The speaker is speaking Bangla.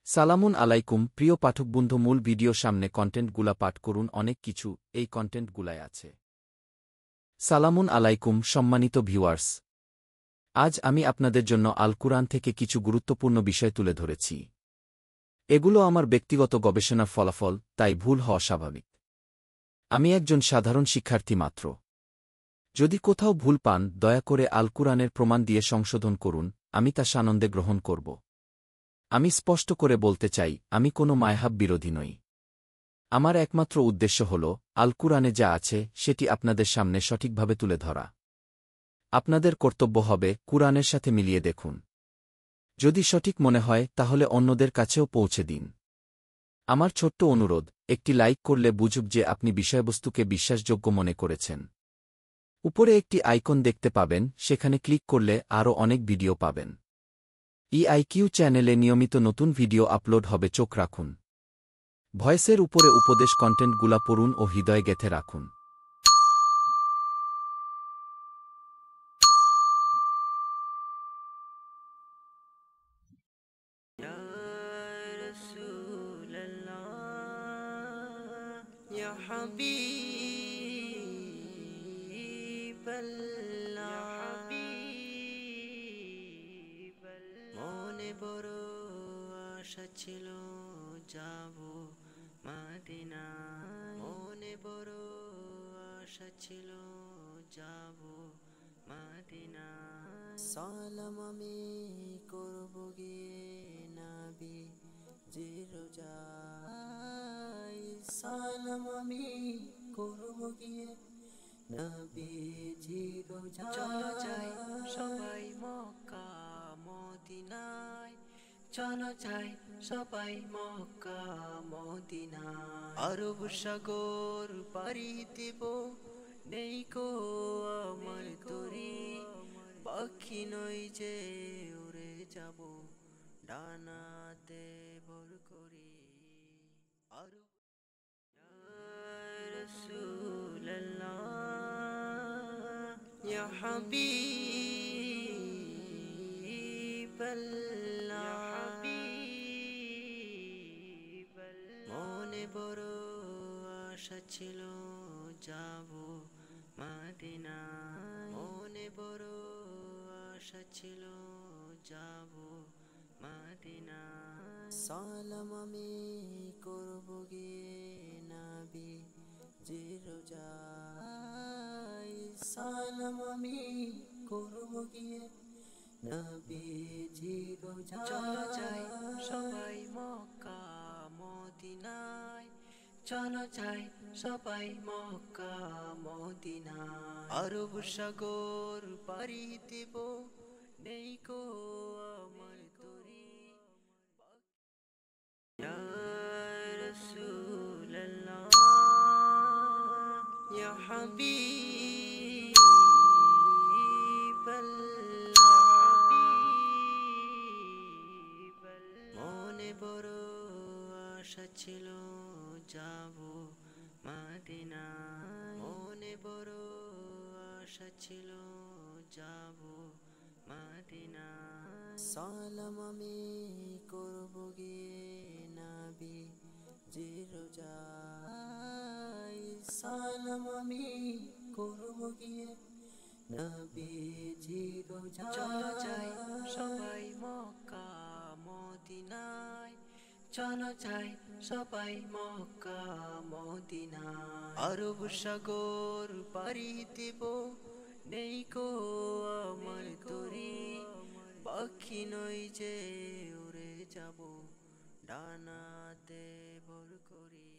সালামুন আলাইকুম প্রিয় পাঠকবন্ধু, মূল ভিডিও সামনে কন্টেন্টগুলা পাঠ করুন। অনেক কিছু এই কন্টেন্টগুলায় আছে। সালামুন আলাইকুম সম্মানিত ভিউয়ার্স, আজ আমি আপনাদের জন্য আল কুরআন থেকে কিছু গুরুত্বপূর্ণ বিষয় তুলে ধরেছি। এগুলো আমার ব্যক্তিগত গবেষণার ফলাফল, তাই ভুল হওয়া স্বাভাবিক। আমি একজন সাধারণ শিক্ষার্থী মাত্র। যদি কোথাও ভুল পান, দয়া করে আল কুরআনের প্রমাণ দিয়ে সংশোধন করুন, আমি তা সানন্দে গ্রহণ করব। আমি স্পষ্ট করে বলতে চাই, আমি কোনো মায়হাব বিরোধী নই। আমার একমাত্র উদ্দেশ্য হল আল কুরআনে যা আছে সেটি আপনাদের সামনে সঠিকভাবে তুলে ধরা। আপনাদের কর্তব্য হবে কুরআনের সাথে মিলিয়ে দেখুন। যদি সঠিক মনে হয় তাহলে অন্যদের কাছেও পৌঁছে দিন। আমার ছোট্ট অনুরোধ, একটি লাইক করলে বুঝুক যে আপনি বিষয়বস্তুকে বিশ্বাসযোগ্য মনে করেছেন। উপরে একটি আইকন দেখতে পাবেন, সেখানে ক্লিক করলে আরও অনেক ভিডিও পাবেন। ইআইকিউ চ্যানেলে নিয়মিত নতুন ভিডিও আপলোড হবে, চোখ রাখুন। ভয়েসের উপরে উপদেশ কন্টেন্টগুলা পড়ুন ও হৃদয়ে গেঁথে রাখুন। يا رسول الله يا حبيب الله মনে বড় আশা ছিল যাব মদিনা, মনে বড় আশা ছিল যাব মদিনা। সালাম আমি করব গিয়ে নবী জিরোজাই, সালাম আমি করব গিয়ে নবী জিরোজাই। চলো যাই সবাই মক্কা মদিনায়, চলো যাই সবাই মক্কা মদিনায়। আরব সাগর পাড়ি দেব, নেই কো আমার তরি, পাখি নই যে উড়ে যাব, ডানাতে ভর করি। আরব ইয়া রাসূলুল্লাহ ইয়া হাবিবাল্লাহ, মনে বড় আশা ছিল যাব মদিনা, মনে বড় আশা ছিল যাব মদিনা। সালাম আমি করব গিয়ে নবী জিরোজাই, সালাম আমি করব গিয়ে নবী জিরোজাই। চলো যাই সবাই মক্কা মদিনায়, চলো যাই সবাই মক্কা মদিনায়। আরব সাগর পাড়ি দেব, নেই কো আমার তরি। ইয়া রাসূলুল্লাহ ইয়া হাবিবাল্লাহ, মনে বড় আশা ছিল যাব মদিনা, মনে বড় আশা ছিল যাব মদিনা। সালাম আমি করব গিয়ে নবী জিরোজাই, সালাম আমি করব গিয়ে নবী জিরোজাই। চলো যাই সবাই মক্কা মদিনায়, চলো যাই সবাই মক্কা মদিনায়। আরব সাগর পাড়ি দেব, নেই কো আমার তরি, পাখি নই যে উড়ে যাব, ডানাতে ভর করি।